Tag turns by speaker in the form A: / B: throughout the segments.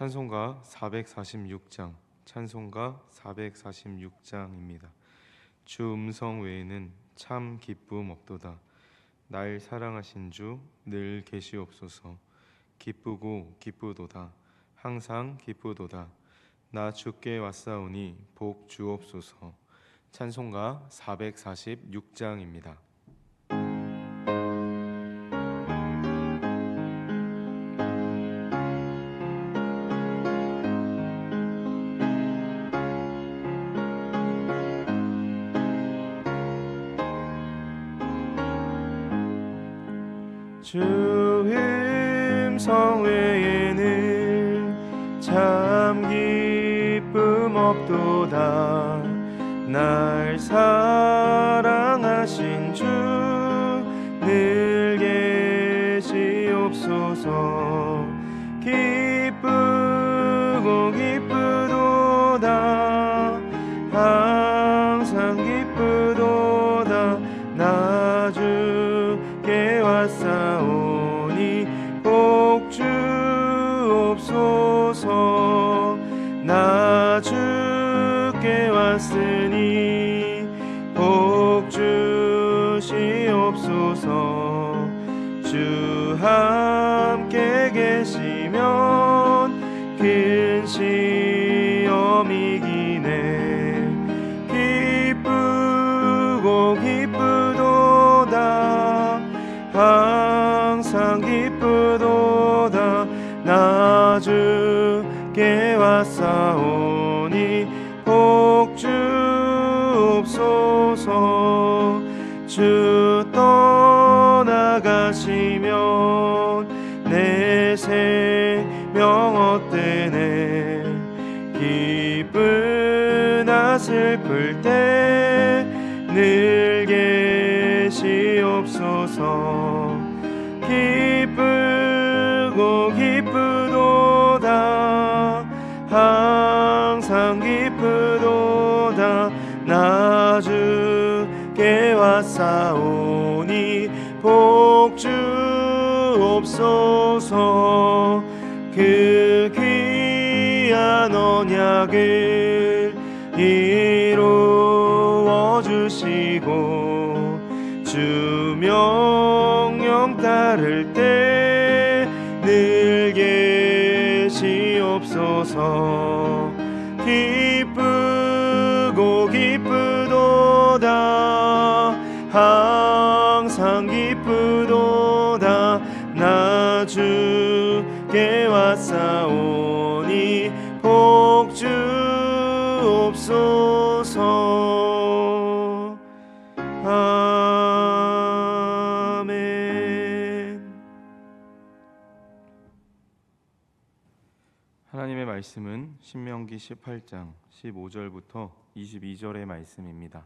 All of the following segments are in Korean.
A: 찬송가 446장, 찬송가 446장입니다. 주 음성 외에는 참 기쁨 없도다. 날 사랑하신 주 늘 계시옵소서. 기쁘고 기쁘도다. 항상 기쁘도다. 나 주께 왔사오니 복 주옵소서. 찬송가 446장입니다.
B: 주 음성 외에는 참 기쁨 없도다. 날 사랑하신 주 늘 계시옵소서. 기쁘고 기쁘도다. 항상 기쁘도다. 나 주께 왔사오니 복 주옵소서. 나 주께 왔으니 복 주시옵소서. 주 함께 계시면 큰 시험이 이기네. 기쁘고 기쁘도다. 항상 기쁘도다. 나 주께 왔사오니 복 주옵소서. 주 떠나가시면 내 생명 헛되네. 기쁘나 슬플 때 늘 계시옵소서. 기쁘고 기쁘도다. 항상 기쁘도다. 나 주께 왔사오니 복 주옵소서. 그 귀한 언약을 이루어 주시고 주 명령 따를 때 늘 계시옵소서. 기쁘고 기쁘도다. 항상 기쁘도다. 나 주께 왔사오니 복 주옵소서. 아멘.
A: 하나님의 말씀은 신명기 18장 15절부터 22절의 말씀입니다.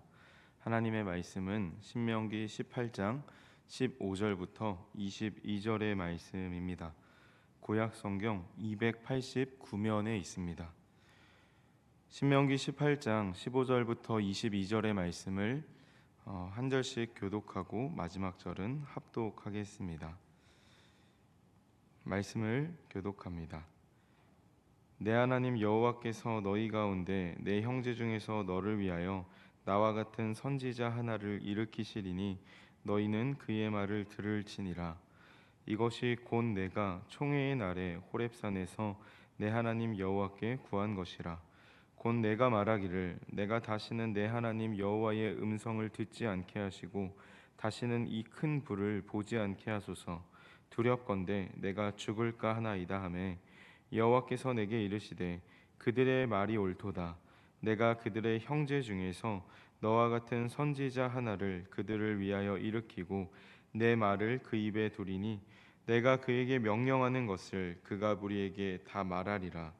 A: 하나님의 말씀은 신명기 18장 15절부터 22절의 말씀입니다. 구약 성경 289면에 있습니다. 신명기 18장 15절부터 22절의 말씀을 한 절씩 교독하고 마지막 절은 합독하겠습니다. 말씀을 교독합니다. 내 하나님 여호와께서 너희 가운데 내 형제 중에서 너를 위하여 나와 같은 선지자 하나를 일으키시리니 너희는 그의 말을 들을지니라. 이것이 곧 내가 총회의 날에 호렙산에서 내 하나님 여호와께 구한 것이라. 곧 내가 말하기를 내가 다시는 내 하나님 여호와의 음성을 듣지 않게 하시고 다시는 이 큰 불을 보지 않게 하소서. 두렵건대 내가 죽을까 하나이다 하매 여호와께서 내게 이르시되 그들의 말이 옳도다. 내가 그들의 형제 중에서 너와 같은 선지자 하나를 그들을 위하여 일으키고 내 말을 그 입에 두리니 내가 그에게 명령하는 것을 그가 우리에게 다 말하리라.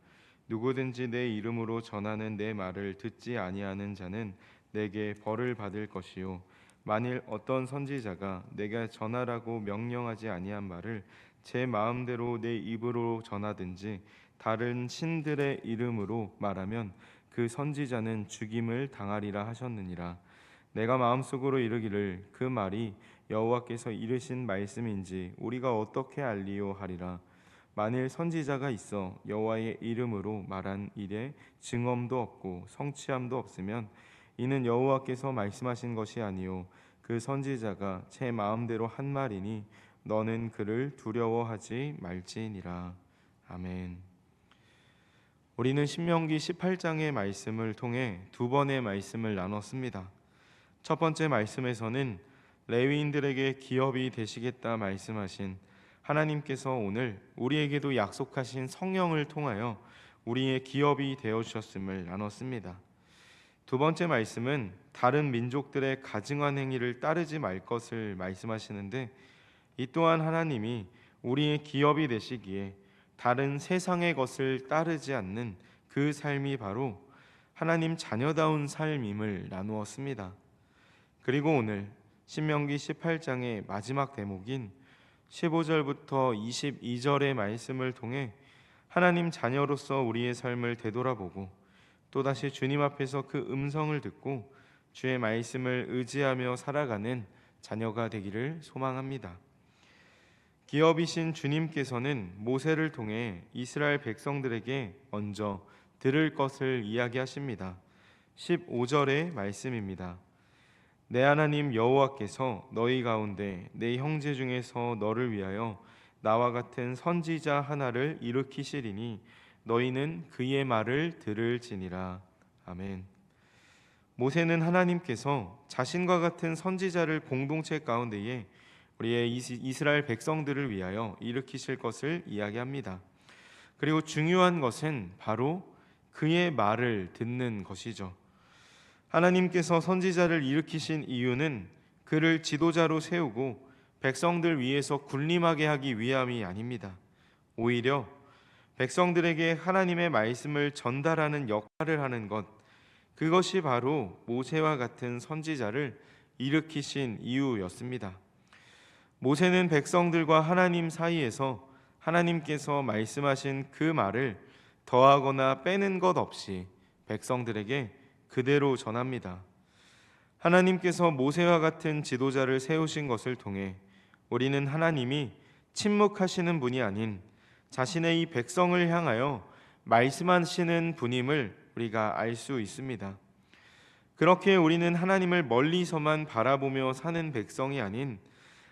A: 누구든지 내 이름으로 전하는 내 말을 듣지 아니하는 자는 내게 벌을 받을 것이요 만일 어떤 선지자가 내가 전하라고 명령하지 아니한 말을 제 마음대로 내 입으로 전하든지 다른 신들의 이름으로 말하면 그 선지자는 죽임을 당하리라 하셨느니라. 내가 마음속으로 이르기를 그 말이 여호와께서 이르신 말씀인지 우리가 어떻게 알리요 하리라. 만일 선지자가 있어 여호와의 이름으로 말한 일에 증언도 없고 성취함도 없으면 이는 여호와께서 말씀하신 것이 아니요 그 선지자가 제 마음대로 한 말이니 너는 그를 두려워하지 말지니라. 아멘. 우리는 신명기 18장의 말씀을 통해 두 번의 말씀을 나눴습니다. 첫 번째 말씀에서는 레위인들에게 기업이 되시겠다 말씀하신 하나님께서 오늘 우리에게도 약속하신 성령을 통하여 우리의 기업이 되어 주셨음을 나눴습니다. 두 번째 말씀은 다른 민족들의 가증한 행위를 따르지 말 것을 말씀하시는데, 이 또한 하나님이 우리의 기업이 되시기에 다른 세상의 것을 따르지 않는 그 삶이 바로 하나님 자녀다운 삶임을 나누었습니다. 그리고 오늘 신명기 18장의 마지막 대목인 15절부터 22절의 말씀을 통해 하나님 자녀로서 우리의 삶을 되돌아보고 또다시 주님 앞에서 그 음성을 듣고 주의 말씀을 의지하며 살아가는 자녀가 되기를 소망합니다. 기업이신 주님께서는 모세를 통해 이스라엘 백성들에게 먼저 들을 것을 이야기하십니다. 15절의 말씀입니다. 내 하나님 여호와께서 너희 가운데 내 형제 중에서 너를 위하여 나와 같은 선지자 하나를 일으키시리니 너희는 그의 말을 들을지니라. 아멘. 모세는 하나님께서 자신과 같은 선지자를 공동체 가운데에 우리의 이스라엘 백성들을 위하여 일으키실 것을 이야기합니다. 그리고 중요한 것은 바로 그의 말을 듣는 것이죠. 하나님께서 선지자를 일으키신 이유는 그를 지도자로 세우고 백성들 위에서 군림하게 하기 위함이 아닙니다. 오히려 백성들에게 하나님의 말씀을 전달하는 역할을 하는 것, 그것이 바로 모세와 같은 선지자를 일으키신 이유였습니다. 모세는 백성들과 하나님 사이에서 하나님께서 말씀하신 그 말을 더하거나 빼는 것 없이 백성들에게 그대로 전합니다. 하나님께서 모세와 같은 지도자를 세우신 것을 통해 우리는 하나님이 침묵하시는 분이 아닌 자신의 이 백성을 향하여 말씀하시는 분임을 우리가 알 수 있습니다. 그렇게 우리는 하나님을 멀리서만 바라보며 사는 백성이 아닌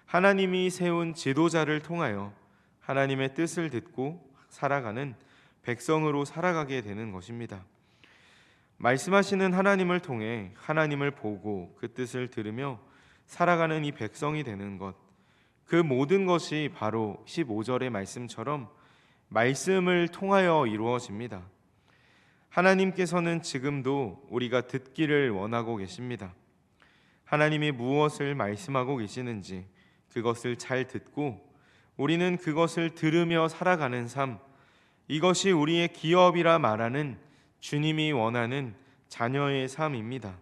A: 하나님이 세운 지도자를 통하여 하나님의 뜻을 듣고 살아가는 백성으로 살아가게 되는 것입니다. 말씀하시는 하나님을 통해 하나님을 보고 그 뜻을 들으며 살아가는 이 백성이 되는 것, 그 모든 것이 바로 15절의 말씀처럼 말씀을 통하여 이루어집니다. 하나님께서는 지금도 우리가 듣기를 원하고 계십니다. 하나님이 무엇을 말씀하고 계시는지 그것을 잘 듣고 우리는 그것을 들으며 살아가는 삶, 이것이 우리의 기업이라 말하는 주님이 원하는 자녀의 삶입니다.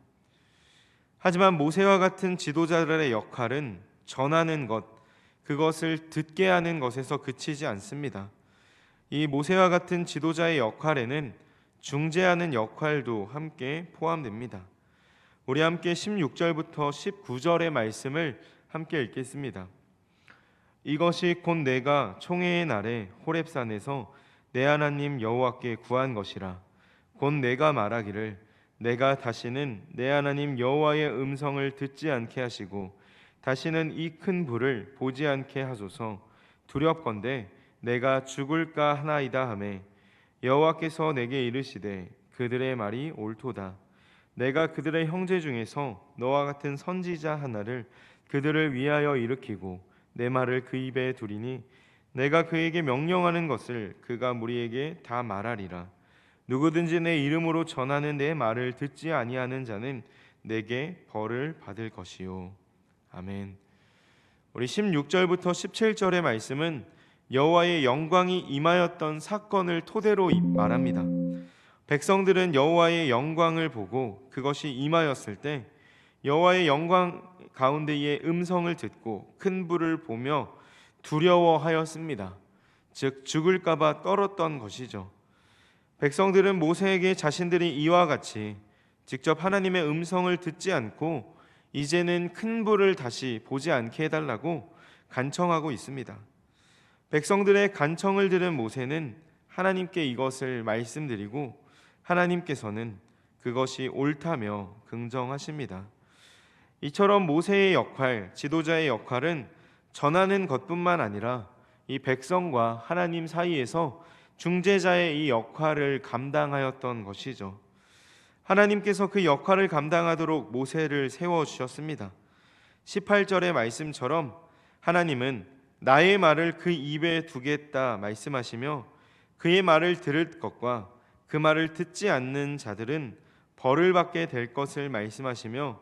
A: 하지만 모세와 같은 지도자들의 역할은 전하는 것, 그것을 듣게 하는 것에서 그치지 않습니다. 이 모세와 같은 지도자의 역할에는 중재하는 역할도 함께 포함됩니다. 우리 함께 16절부터 19절의 말씀을 함께 읽겠습니다. 이것이 곧 내가 총회의 날에 호렙산에서 내 하나님 여호와께 구한 것이라. 곧 내가 말하기를 내가 다시는 내 하나님 여호와의 음성을 듣지 않게 하시고 다시는 이 큰 불을 보지 않게 하소서. 두렵건대 내가 죽을까 하나이다 하매 여호와께서 내게 이르시되 그들의 말이 옳도다. 내가 그들의 형제 중에서 너와 같은 선지자 하나를 그들을 위하여 일으키고 내 말을 그 입에 두리니 내가 그에게 명령하는 것을 그가 무리에게 다 말하리라. 누구든지 내 이름으로 전하는 내 말을 듣지 아니하는 자는 내게 벌을 받을 것이요. 아멘. 우리 16절부터 17절의 말씀은 여호와의 영광이 임하였던 사건을 토대로 말합니다. 백성들은 여호와의 영광을 보고 그것이 임하였을 때 여호와의 영광 가운데의 음성을 듣고 큰 불을 보며 두려워하였습니다. 즉 죽을까 봐 떨었던 것이죠. 백성들은 모세에게 자신들이 이와 같이 직접 하나님의 음성을 듣지 않고 이제는 큰 불을 다시 보지 않게 해달라고 간청하고 있습니다. 백성들의 간청을 들은 모세는 하나님께 이것을 말씀드리고 하나님께서는 그것이 옳다며 긍정하십니다. 이처럼 모세의 역할, 지도자의 역할은 전하는 것뿐만 아니라 이 백성과 하나님 사이에서 중재자의 이 역할을 감당하였던 것이죠. 하나님께서 그 역할을 감당하도록 모세를 세워주셨습니다. 18절의 말씀처럼 하나님은 나의 말을 그 입에 두겠다 말씀하시며 그의 말을 들을 것과 그 말을 듣지 않는 자들은 벌을 받게 될 것을 말씀하시며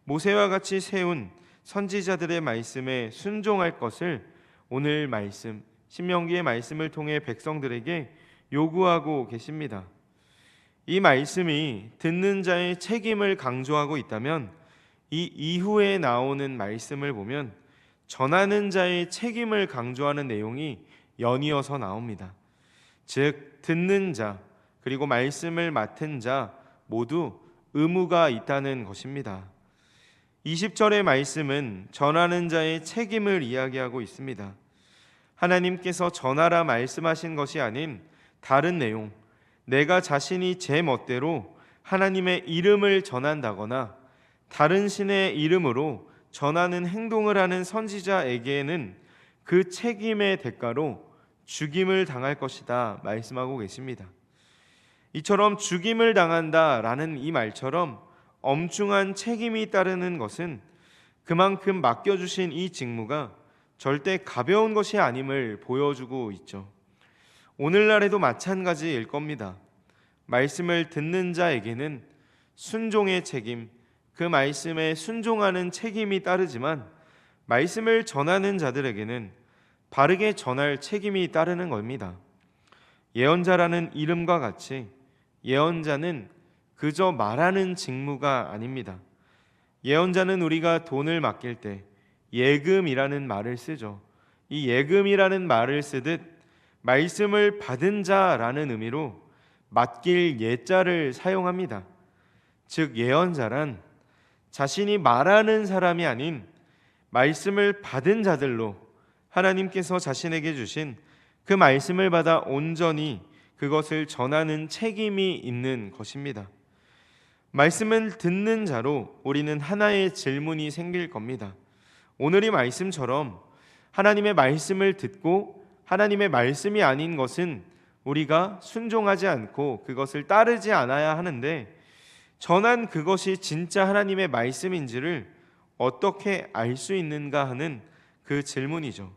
A: 모세와 같이 세운 선지자들의 말씀에 순종할 것을 오늘 말씀 신명기의 말씀을 통해 백성들에게 요구하고 계십니다. 이 말씀이 듣는 자의 책임을 강조하고 있다면 이 이후에 나오는 말씀을 보면 전하는 자의 책임을 강조하는 내용이 연이어서 나옵니다. 즉 듣는 자 그리고 말씀을 맡은 자 모두 의무가 있다는 것입니다. 20절의 말씀은 전하는 자의 책임을 이야기하고 있습니다. 하나님께서 전하라 말씀하신 것이 아닌 다른 내용, 내가 자신이 제 멋대로 하나님의 이름을 전한다거나 다른 신의 이름으로 전하는 행동을 하는 선지자에게는 그 책임의 대가로 죽임을 당할 것이다 말씀하고 계십니다. 이처럼 죽임을 당한다라는 이 말처럼 엄중한 책임이 따르는 것은 그만큼 맡겨주신 이 직무가 절대 가벼운 것이 아님을 보여주고 있죠. 오늘날에도 마찬가지일 겁니다. 말씀을 듣는 자에게는 순종의 책임, 그 말씀에 순종하는 책임이 따르지만 말씀을 전하는 자들에게는 바르게 전할 책임이 따르는 겁니다. 예언자라는 이름과 같이 예언자는 그저 말하는 직무가 아닙니다. 예언자는 우리가 돈을 맡길 때 예금이라는 말을 쓰죠. 이 예금이라는 말을 쓰듯 말씀을 받은 자라는 의미로 맡길 예자를 사용합니다. 즉 예언자란 자신이 말하는 사람이 아닌 말씀을 받은 자들로 하나님께서 자신에게 주신 그 말씀을 받아 온전히 그것을 전하는 책임이 있는 것입니다. 말씀을 듣는 자로 우리는 하나의 질문이 생길 겁니다. 오늘 이 말씀처럼 하나님의 말씀을 듣고 하나님의 말씀이 아닌 것은 우리가 순종하지 않고 그것을 따르지 않아야 하는데 전한 그것이 진짜 하나님의 말씀인지를 어떻게 알 수 있는가 하는 그 질문이죠.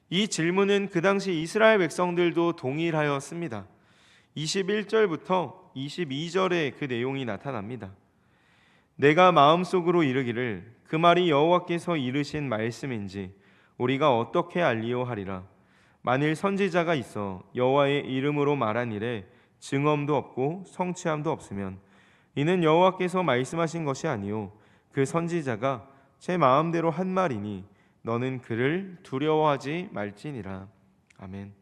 A: 이 질문은 그 당시 이스라엘 백성들도 동일하였습니다. 21절부터 22절에 그 내용이 나타납니다. 내가 마음속으로 이르기를 그 말이 여호와께서 이르신 말씀인지 우리가 어떻게 알리오 하리라. 만일 선지자가 있어 여호와의 이름으로 말한 일에 증언도 없고 성취함도 없으면 이는 여호와께서 말씀하신 것이 아니요 그 선지자가 제 마음대로 한 말이니 너는 그를 두려워하지 말지니라. 아멘.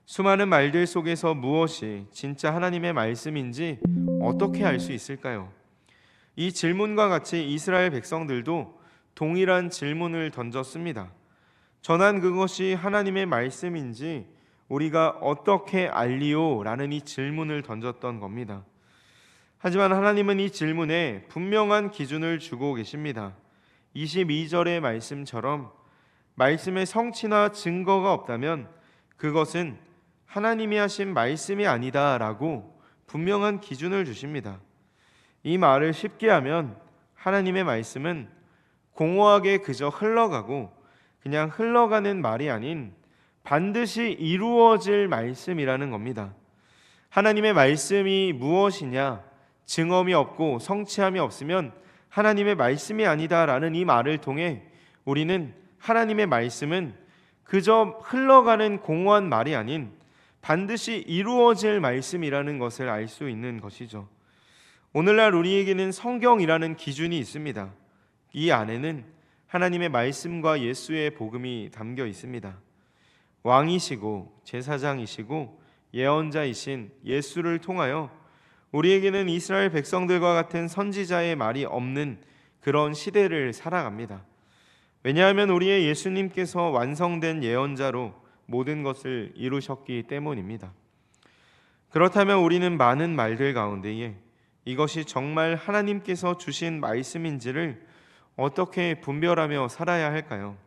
A: 수많은 말들 속에서 무엇이 진짜 하나님의 말씀인지 어떻게 알 수 있을까요? 이 질문과 같이 이스라엘 백성들도 동일한 질문을 던졌습니다. 전한 그것이 하나님의 말씀인지 우리가 어떻게 알리오? 라는 이 질문을 던졌던 겁니다. 하지만 하나님은 이 질문에 분명한 기준을 주고 계십니다. 22절의 말씀처럼 말씀의 성취나 증거가 없다면 그것은 하나님이 하신 말씀이 아니다 라고 분명한 기준을 주십니다. 이 말을 쉽게 하면 하나님의 말씀은 공허하게 그저 흘러가고 그냥 흘러가는 말이 아닌 반드시 이루어질 말씀이라는 겁니다. 하나님의 말씀이 무엇이냐? 증언이 없고 성취함이 없으면 하나님의 말씀이 아니다라는 이 말을 통해 우리는 하나님의 말씀은 그저 흘러가는 공허한 말이 아닌 반드시 이루어질 말씀이라는 것을 알 수 있는 것이죠. 오늘날 우리에게는 성경이라는 기준이 있습니다. 이 안에는 하나님의 말씀과 예수의 복음이 담겨 있습니다. 왕이시고 제사장이시고 예언자이신 예수를 통하여 우리에게는 이스라엘 백성들과 같은 선지자의 말이 없는 그런 시대를 살아갑니다. 왜냐하면 우리의 예수님께서 완성된 예언자로 모든 것을 이루셨기 때문입니다. 그렇다면 우리는 많은 말들 가운데에 이것이 정말 하나님께서 주신 말씀인지를 어떻게 분별하며 살아야 할까요?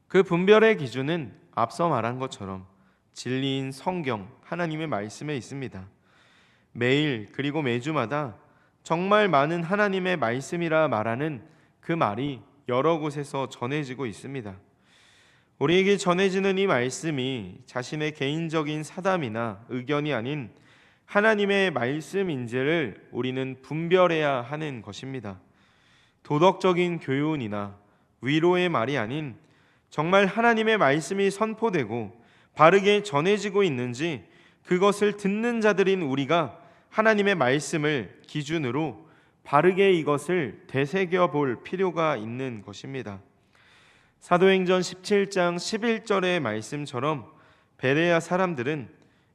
A: 그 분별의 기준은 앞서 말한 것처럼 진리인 성경, 하나님의 말씀에 있습니다. 매일 그리고 매주마다 정말 많은 하나님의 말씀이라 말하는 그 말이 여러 곳에서 전해지고 있습니다. 우리에게 전해지는 이 말씀이 자신의 개인적인 사담이나 의견이 아닌 하나님의 말씀인지를 우리는 분별해야 하는 것입니다. 도덕적인 교훈이나 위로의 말이 아닌 정말 하나님의 말씀이 선포되고 바르게 전해지고 있는지 그것을 듣는 자들인 우리가 하나님의 말씀을 기준으로 바르게 이것을 되새겨 볼 필요가 있는 것입니다. 사도행전 17장 11절의 말씀처럼 베레아 사람들은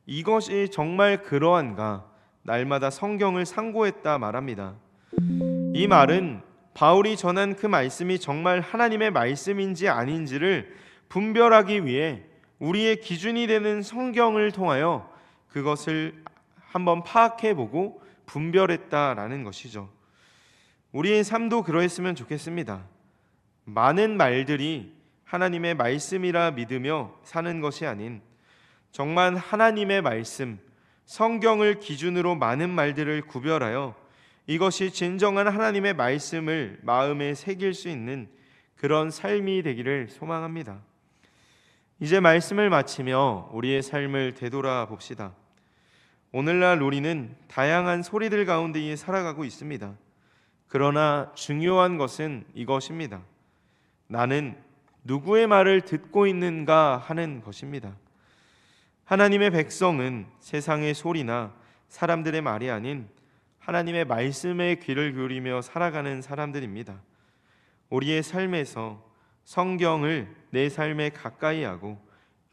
A: 이것이 정말 그러한가 날마다 성경을 상고했다 말합니다. 이 말은 바울이 전한 그 말씀이 정말 하나님의 말씀인지 아닌지를 분별하기 위해 우리의 기준이 되는 성경을 통하여 그것을 한번 파악해보고 분별했다라는 것이죠. 우리의 삶도 그러했으면 좋겠습니다. 많은 말들이 하나님의 말씀이라 믿으며 사는 것이 아닌 정말 하나님의 말씀, 성경을 기준으로 많은 말들을 구별하여 이것이 진정한 하나님의 말씀을 마음에 새길 수 있는 그런 삶이 되기를 소망합니다. 이제 말씀을 마치며 우리의 삶을 되돌아봅시다. 오늘날 우리는 다양한 소리들 가운데에 살아가고 있습니다. 그러나 중요한 것은 이것입니다. 나는 누구의 말을 듣고 있는가 하는 것입니다. 하나님의 백성은 세상의 소리나 사람들의 말이 아닌 하나님의 말씀에 귀를 기울이며 살아가는 사람들입니다. 우리의 삶에서 성경을 내 삶에 가까이 하고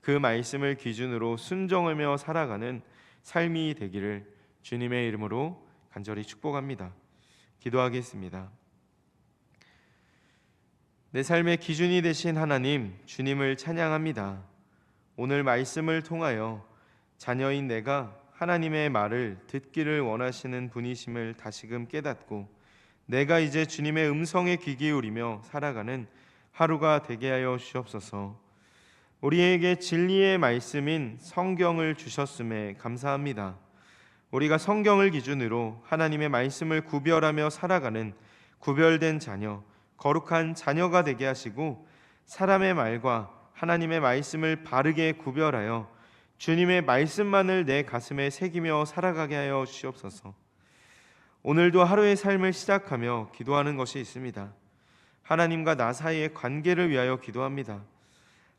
A: 그 말씀을 기준으로 순종하며 살아가는 삶이 되기를 주님의 이름으로 간절히 축복합니다. 기도하겠습니다. 내 삶의 기준이 되신 하나님, 주님을 찬양합니다. 오늘 말씀을 통하여 자녀인 내가 하나님의 말을 듣기를 원하시는 분이심을 다시금 깨닫고 내가 이제 주님의 음성에 귀 기울이며 살아가는 하루가 되게 하여 주옵소서. 우리에게 진리의 말씀인 성경을 주셨음에 감사합니다. 우리가 성경을 기준으로 하나님의 말씀을 구별하며 살아가는 구별된 자녀, 거룩한 자녀가 되게 하시고 사람의 말과 하나님의 말씀을 바르게 구별하여 주님의 말씀만을 내 가슴에 새기며 살아가게 하여 주옵소서. 오늘도 하루의 삶을 시작하며 기도하는 것이 있습니다. 하나님과 나 사이의 관계를 위하여 기도합니다.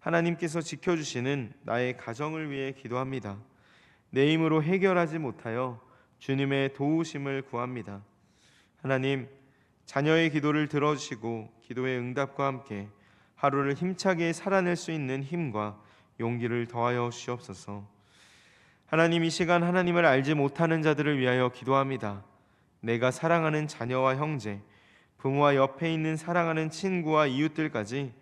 A: 하나님께서 지켜주시는 나의 가정을 위해 기도합니다. 내 힘으로 해결하지 못하여 주님의 도우심을 구합니다. 하나님, 자녀의 기도를 들어주시고 기도의 응답과 함께 하루를 힘차게 살아낼 수 있는 힘과 용기를 더하여 주옵소서. 하나님, 이 시간 하나님을 알지 못하는 자들을 위하여 기도합니다. 내가 사랑하는 자녀와 형제, 부모와 옆에 있는 사랑하는 친구와 이웃들까지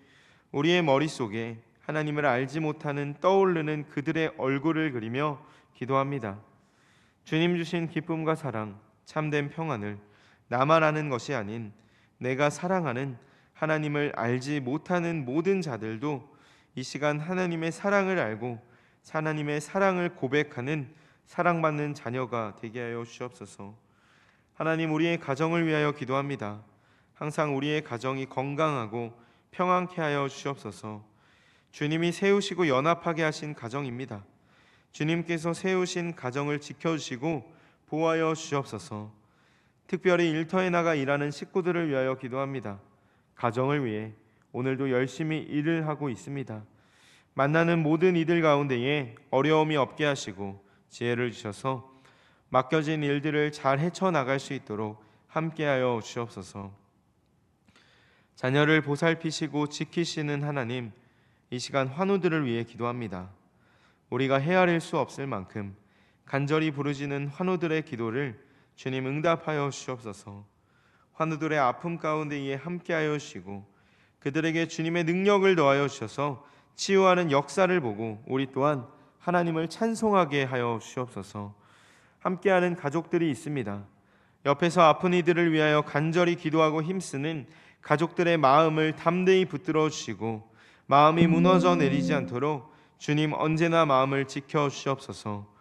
A: 우리의 머릿속에 하나님을 알지 못하는 떠오르는 그들의 얼굴을 그리며 기도합니다. 주님 주신 기쁨과 사랑, 참된 평안을 나만 아는 것이 아닌 내가 사랑하는 하나님을 알지 못하는 모든 자들도 이 시간 하나님의 사랑을 알고 하나님의 사랑을 고백하는 사랑받는 자녀가 되게 하여 주옵소서. 하나님, 우리의 가정을 위하여 기도합니다. 항상 우리의 가정이 건강하고 평안케 하여 주옵소서. 주님이 세우시고 연합하게 하신 가정입니다. 주님께서 세우신 가정을 지켜주시고 보호하여 주옵소서. 특별히 일터에 나가 일하는 식구들을 위하여 기도합니다. 가정을 위해 오늘도 열심히 일을 하고 있습니다. 만나는 모든 이들 가운데에 어려움이 없게 하시고 지혜를 주셔서 맡겨진 일들을 잘 헤쳐나갈 수 있도록 함께하여 주옵소서. 자녀를 보살피시고 지키시는 하나님, 이 시간 환우들을 위해 기도합니다. 우리가 헤아릴 수 없을 만큼 간절히 부르짖는 환우들의 기도를 주님 응답하여 주옵소서. 환우들의 아픔 가운데에 함께하여 주시고 그들에게 주님의 능력을 더하여 주셔서 치유하는 역사를 보고 우리 또한 하나님을 찬송하게 하여 주옵소서. 함께하는 가족들이 있습니다. 옆에서 아픈 이들을 위하여 간절히 기도하고 힘쓰는 가족들의 마음을 담대히 붙들어 주시고 마음이 무너져 내리지 않도록 주님 언제나 마음을 지켜 주시옵소서.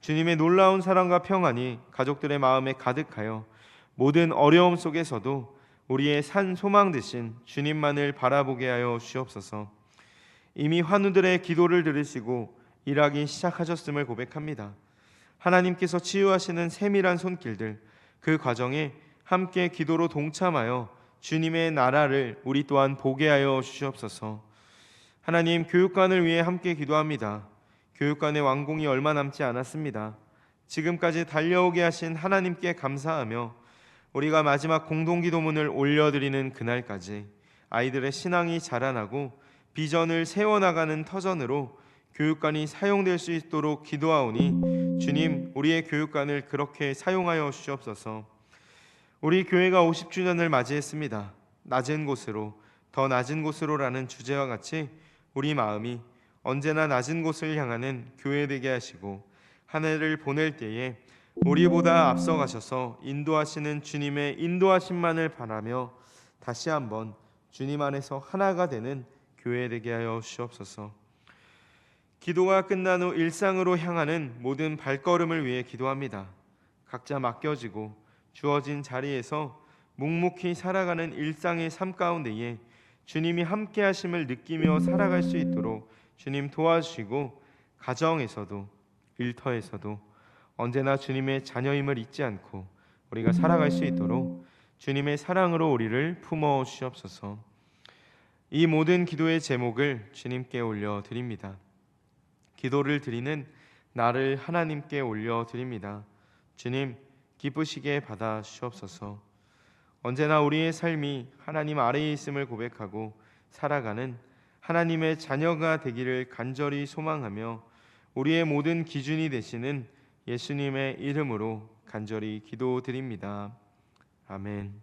A: 주님의 놀라운 사랑과 평안이 가족들의 마음에 가득하여 모든 어려움 속에서도 우리의 산 소망 되신 주님만을 바라보게 하여 주옵소서. 이미 환우들의 기도를 들으시고 일하기 시작하셨음을 고백합니다. 하나님께서 치유하시는 세밀한 손길들, 그 과정에 함께 기도로 동참하여 주님의 나라를 우리 또한 보게 하여 주시옵소서. 하나님, 교육관을 위해 함께 기도합니다. 교육관의 완공이 얼마 남지 않았습니다. 지금까지 달려오게 하신 하나님께 감사하며 우리가 마지막 공동기도문을 올려드리는 그날까지 아이들의 신앙이 자라나고 비전을 세워나가는 터전으로 교육관이 사용될 수 있도록 기도하오니 주님, 우리의 교육관을 그렇게 사용하여 주시옵소서. 우리 교회가 50주년을 맞이했습니다. 낮은 곳으로, 더 낮은 곳으로라는 주제와 같이 우리 마음이 언제나 낮은 곳을 향하는 교회 되게 하시고 한 해를 보낼 때에 우리보다 앞서가셔서 인도하시는 주님의 인도하심만을 바라며 다시 한번 주님 안에서 하나가 되는 교회 되게 하여 주옵소서. 기도가 끝난 후 일상으로 향하는 모든 발걸음을 위해 기도합니다. 각자 맡겨지고 주어진 자리에서 묵묵히 살아가는 일상의 삶 가운데에 주님이 함께 하심을 느끼며 살아갈 수 있도록 주님 도와주시고, 가정에서도 일터에서도 언제나 주님의 자녀임을 잊지 않고 우리가 살아갈 수 있도록 주님의 사랑으로 우리를 품어 주시옵소서. 이 모든 기도의 제목을 주님께 올려드립니다. 기도를 드리는 나를 하나님께 올려드립니다. 주님, 기쁘시게 받아 주시옵소서. 언제나 우리의 삶이 하나님 아래에 있음을 고백하고 살아가는 하나님의 자녀가 되기를 간절히 소망하며 우리의 모든 기준이 되시는 예수님의 이름으로 간절히 기도드립니다. 아멘.